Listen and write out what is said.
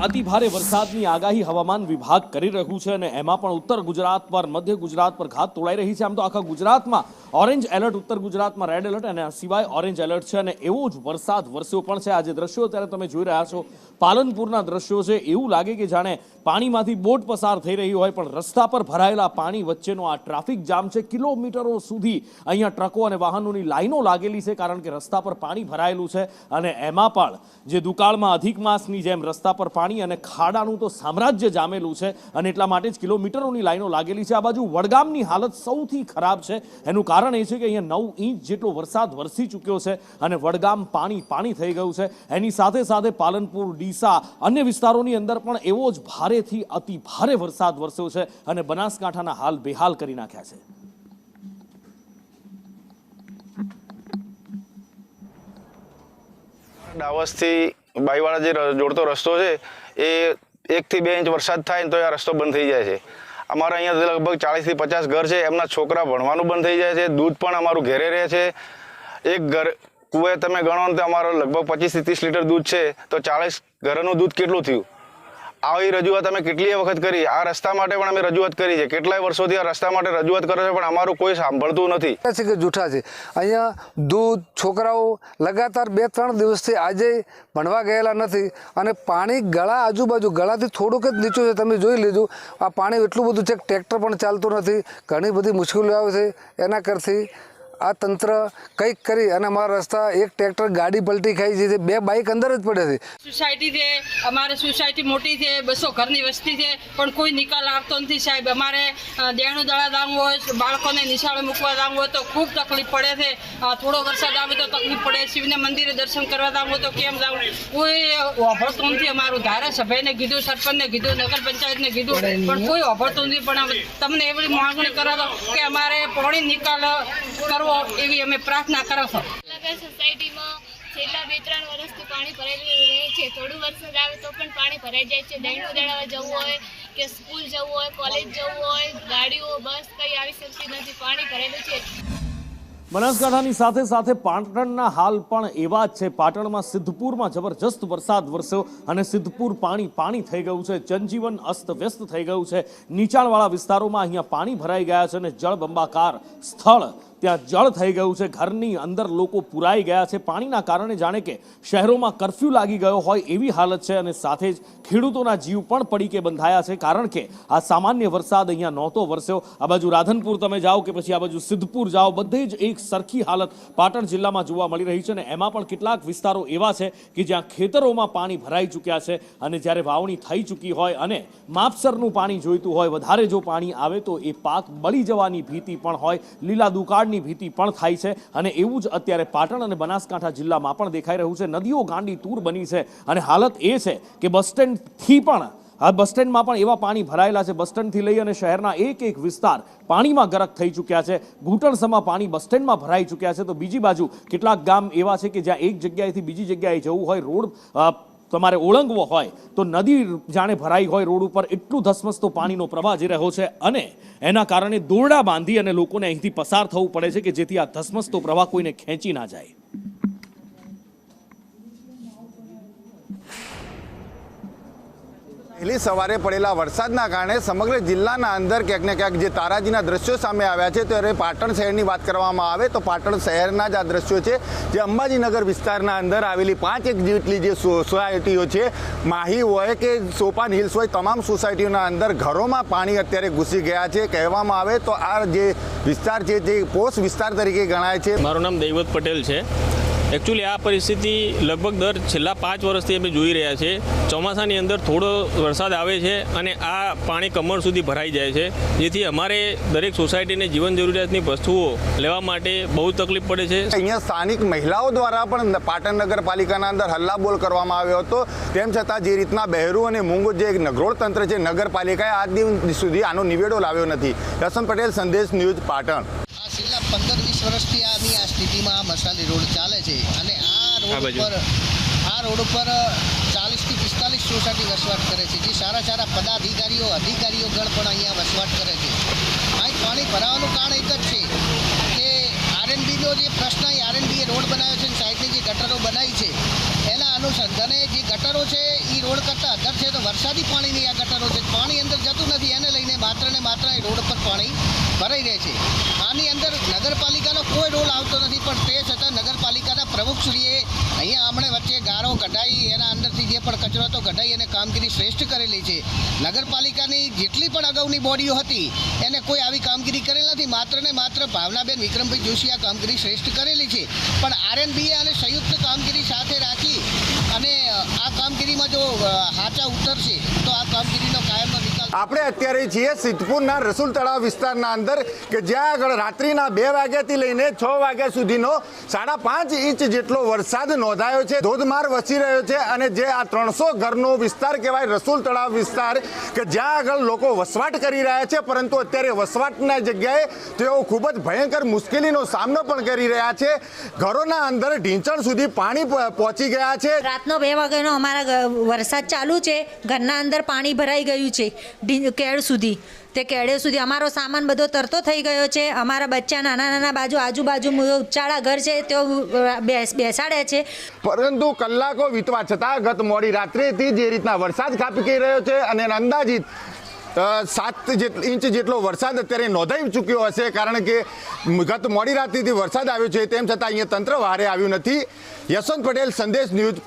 અતિ ભારે વરસાદની આગાહી હવામાન વિભાગ કરી રહ્યું છે અને એમાં પણ ઉત્તર ગુજરાત પર મધ્ય ગુજરાત પર ઘાત તોડાઈ રહી છે। આમ તો આખા ગુજરાતમાં ઓરેન્જ એલર્ટ, ઉત્તર ગુજરાતમાં રેડ એલર્ટ અને સિવાય ઓરેન્જ એલર્ટ છે અને એવો જ વરસાદ વરસ્યો પણ છે। આજે દ્રશ્યો ત્યારે તમે જોઈ રહ્યા છો, પાલનપુરના દ્રશ્યો છે। એવું લાગે કે જાણે પાણીમાંથી બોટ પસાર થઈ રહી હોય, પણ રસ્તા પર ભરાયેલા પાણી વચ્ચેનો આ ટ્રાફિક જામ છે। કિલોમીટરો સુધી અહીંયા ટ્રકો અને વાહનોની લાઈનો લાગેલી છે, કારણ કે રસ્તા પર પાણી ભરાયેલું છે અને એમાં પણ જે દુકાળમાં અધિક માસની જેમ રસ્તા પર પાણી અને ખાડાનું તો સામ્રાજ્ય જામેલું છે અને એટલા માટે જ કિલોમીટરોની લાઈનો લાગેલી છે। આ બાજુ વડગામની હાલત સૌથી ખરાબ છે। એનું કારણ એ છે કે અહીંયા 9 ઇંચ જેટલો વરસાદ વરસી ચૂક્યો છે અને વડગામ પાણી થઈ ગયું છે। એની સાથે સાથે પાલનપુર, ડીસા, અન્ય વિસ્તારોની અંદર પણ એવો જ ભારેથી અતિ ભારે વરસાદ વરસ્યો છે અને બનાસકાંઠાના હાલ બેહાલ કરી નાખ્યા છે। ડાવસથી બાઈવાળા જે જોડતો રસ્તો છે એ 1 થી 2 ઇંચ વરસાદ થાય ને તો આ રસ્તો બંધ થઈ જાય છે। અમારા અહીંયા લગભગ 40 થી 50 ઘર છે, એમના છોકરા ભણવાનું બંધ થઈ જાય છે। દૂધ પણ અમારું ઘેરે રહે છે। એક ઘર કુએ તમે ગણો તો અમારો લગભગ 25 થી 30 લીટર દૂધ છે, તો 40 ઘરનું દૂધ કેટલું થયું? આવી રજૂઆત અમે કેટલીય વખત કરી। આ રસ્તા માટે પણ અમે રજૂઆત કરી છે। કેટલાય વર્ષોથી આ રસ્તા માટે રજૂઆત કરે છે, પણ અમારું કોઈ સાંભળતું નથી। કે જૂઠા છે। અહીંયા દૂધ છોકરાઓ લગાતાર 2-3 દિવસથી આજે ભણવા ગયેલા નથી અને પાણી ગળા આજુબાજુ, ગળાથી થોડુંક જ નીચું છે। તમે જોઈ લેજો, આ પાણી એટલું બધું છે કે ટ્રેક્ટર પણ ચાલતું નથી। ઘણી બધી મુશ્કેલીઓ આવે છે। એના કરતી આ તંત્ર કંઈક કરી અને અમારા રસ્તા, એક ટ્રેક્ટર ગાડી પલટી ખાઈ છે, 2 બાઇક અંદર જ પડે છે। સોસાયટી છે, અમારે સોસાયટી મોટી છે, 200 ઘરની વસ્તી છે, પણ કોઈ નિકાલ આવતો નથી સાહેબ। અમારે દેણું દળા દાવું હોય, બાળકોને નિશાળે મૂકવા દાવું હોય તો ખૂબ તકલીફ પડે છે। થોડો વરસાદ આવે તો તકલીફ પડે। શિવને મંદિરે દર્શન કરવા દાવું હોય તો કેમ જવું? કોઈ ઓભળતું નથી। અમારું ધારાસભ્યને કીધું, સરપંચને કીધું, નગર પંચાયતને કીધું, પણ કોઈ ઓભળતું નથી। પણ તમને એવી માંગણી કરો કે અમારે પાણી નિકાલ કરવો એવી અમે પ્રાર્થના કરો છો। સોસાયટીમાં છેલ્લા 2-3 વર્ષથી પાણી ભરાયેલું રહે છે। થોડું વરસાદ આવે તો પણ પાણી ભરાઈ જાય છે। દહીંનું દળાવવા જવું હોય કે સ્કૂલ જવું હોય, કોલેજ જવું હોય, ગાડીઓ બસ કંઈ આવી શકતી નથી, પાણી ભરેલું છે। બનાસકાંઠાની સાથે સાથે પાટણના હાલ પણ એવા જ છે। પાટણમાં સિદ્ધપુરમાં જબરજસ્ત વરસાદ વરસ્યો અને સિદ્ધપુર પાણી થઈ ગયું છે। જનજીવન અસ્તવ્યસ્ત થઈ ગયું છે। નીચાણવાળા વિસ્તારોમાં અહીંયા પાણી ભરાઈ ગયા છે અને જળબંબાકાર સ્થળ ત્યાં જળ થઈ ગયું છે। ઘરની અંદર લોકો પુરાઈ ગયા છે। પાણીના કારણે જાણે કે શહેરોમાં કર્ફ્યુ લાગી ગયો હોય એવી હાલત છે અને સાથે જ ખેડૂતોના જીવ પણ પડીકે બંધાયા છે, કારણ કે આ સામાન્ય વરસાદ અહીંયા નહોતો વરસ્યો। આ બાજુ રાધનપુર તમે જાઓ કે પછી આ બાજુ સિદ્ધપુર જાઓ, બધે જ એક સરખી હાલત પાટણ જિલ્લામાં જોવા મળી રહી છે અને એમાં પણ કેટલાક વિસ્તારો એવા છે કે જ્યાં ખેતરોમાં પાણી ભરાઈ ચૂક્યા છે અને જ્યારે વાવણી થઈ ચૂકી હોય અને માપસરનું પાણી જોઈતું હોય, વધારે જો પાણી આવે તો એ પાક બળી જવાની ભીતિ પણ હોય, લીલા દુકાળની ભીતિ પણ થાય છે અને એવું જ અત્યારે પાટણ અને બનાસકાંઠા જિલ્લામાં પણ દેખાઈ રહ્યું છે। નદીઓ ગાંડી તૂર બની છે અને હાલત એ છે કે બસ સ્ટેન્ડથી પણ આ બસ સ્ટેન્ડમાં પણ એવા પાણી ભરાયેલા છે। બસ સ્ટેન્ડથી લઈ અને શહેરના એક વિસ્તાર પાણીમાં ગરક થઈ ચૂક્યા છે। ઘૂંટણસમાં પાણી બસ સ્ટેન્ડમાં ભરાઈ ચૂક્યા છે। તો બીજી બાજુ કેટલાક ગામ એવા છે કે જ્યાં એક જગ્યાએથી બીજી જગ્યાએ જવું હોય, રોડ તમારે ઓળંગવો હોય તો નદી જાણે ભરાઈ હોય રોડ ઉપર, એટલું ધસમસતો પાણીનો પ્રવાહ જે રહ્યો છે અને એના કારણે દોરડા બાંધી અને લોકોને અહીંથી પસાર થવું પડે છે કે જેથી આ ધસમસતો પ્રવાહ કોઈને ખેંચી ના જાય। વહેલી સવારે પડેલા વરસાદના કારણે સમગ્ર જિલ્લાના અંદર ક્યાંક ને ક્યાંક જે તારાજીના દ્રશ્યો સામે આવ્યા છે, ત્યારે પાટણ શહેરની વાત કરવામાં આવે તો પાટણ શહેરના જ આ દ્રશ્યો છે, જે અંબાજીનગર વિસ્તારના અંદર આવેલી 5 જેટલી જે સોસાયટીઓ છે, માહી હોય કે સોપાન હિલ્સ હોય, તમામ સોસાયટીઓના અંદર ઘરોમાં પાણી અત્યારે ઘૂસી ગયા છે। કહેવામાં આવે તો આ જે વિસ્તાર છે તે પોષ વિસ્તાર તરીકે ગણાય છે। મારું નામ દૈવત પટેલ છે। એકચ્યુઅલી આ પરિસ્થિતિ લગભગ છેલ્લા 5 વર્ષથી અમે જોઈ રહ્યા છીએ। ચોમાસાની અંદર થોડો વરસાદ આવે છે અને આ પાણી કમર સુધી ભરાઈ જાય છે, જેથી અમારે દરેક સોસાયટીને જીવન જરૂરિયાતની વસ્તુઓ લેવા માટે બહુ તકલીફ પડે છે। અહીંયા સ્થાનિક મહિલાઓ દ્વારા પણ પાટણ નગરપાલિકાના અંદર હલ્લાબોલ કરવામાં આવ્યો હતો। તેમ છતાં જે રીતના બહેરું અને મૂંગું જે નગરોળ તંત્ર છે, નગરપાલિકાએ આજ દિવસ સુધી આનો નિવેડો લાવ્યો નથી। લસન પટેલ, સંદેશ ન્યૂઝ, પાટણ। છેલ્લા 15-20 વર્ષથી આની આ સ્થિતિમાં આ મસાલી રોડ ચાલે છે અને આ રોડ ઉપર 40 થી 45 સોસાયટી વસવાટ કરે છે, જે સારા પદાધિકારીઓ, અધિકારીઓ ગણ પણ અહીંયા વસવાટ કરે છે। આ પાણી ભરાવાનું કારણ એક જ છે કે આ આરએનબીનો જે પ્રશ્ન આરએનબીએ રોડ બનાવ્યો છે સાઈડની જે ગટરો બનાવી છે એના અનુસંધાને જે ગટરો છે એ રોડ કરતાં અધર છે તો વરસાદી પાણીની આ ગટરો છે પાણી અંદર જતું નથી એને લઈને માત્ર ને માત્ર એ રોડ પર પાણી ભરાઈ રહે છે આની અંદર નગરપાલિકાનો કોઈ રોલ આવતો નથી પણ તે છતાં નગરપાલિકાના પ્રમુખશ્રીએ અહીંયા હમણાં વચ્ચે ગારો કઢાઈ એના અંદરથી જે પણ કચરો હતો કઢાઈ અને કામગીરી શ્રેષ્ઠ કરેલી છે નગરપાલિકાની જેટલી પણ અગાઉની બોડીઓ હતી એને કોઈ આવી કામગીરી કરેલ નથી માત્ર ને માત્ર ભાવનાબેન વિક્રમભાઈ જોશી આ કામગીરી શ્રેષ્ઠ કરેલી છે પણ આરએનબીએ અને સંયુક્ત કામગીરી સાથે રાખી અને આ કામગીરીમાં જો હાચા ઉતરશે તો આ કામગીરીનો કાયમનો નિકાલ આપણે અત્યારે છીએ સિદ્ધપુરના રસુલ તળાવ વિસ્તારના અંદર કે જ્યાં આગળ રાત્રિના 2 વાગ્યાથી લઈને 6 વાગ્યા સુધીનો 5.5 ઇંચ જેટલો વરસાદ નોંધાયો છે ધોધમાર વરસી રહ્યો છે અને જે આ 300 ઘરનો વિસ્તાર કહેવાય રસુલ તળાવ વિસ્તાર કે જ્યાં આગળ લોકો વસવાટ કરી રહ્યા છે પરંતુ અત્યારે વસવાટના જગ્યાએ તેઓ ખૂબ જ ભયંકર મુશ્કેલીનો સામનો પણ કરી રહ્યા છે ઘરોના અંદર ઢીંચણ સુધી પાણી પહોંચી ગયા છે રાતનો 2 વાગ્યાનો અમારા વરસાદ ચાલુ છે ઘરના અંદર પાણી ભરાઈ ગયું છે કેળ સુધી તે કેળે સુધી અમારો સામાન બધો તરતો થઈ ગયો છે અમારા બચ્ચા નાના આજુબાજુ ચાળા ઘર છે તેઓ બેસાડ્યા છે પરંતુ કલાકો વીતવા છતાં ગત મોડી રાત્રેથી જે રીતના વરસાદ ખાબકી કહી રહ્યો છે અને અંદાજિત 7 ઇંચ જેટલો વરસાદ અત્યારે નોંધાઈ ચૂક્યો હશે કારણ કે ગત મોડી રાત્રિથી વરસાદ આવ્યો છે તેમ છતાં અહીંયા તંત્ર વહારે આવ્યું નથી યશવંત પટેલ સંદેશ ન્યૂઝ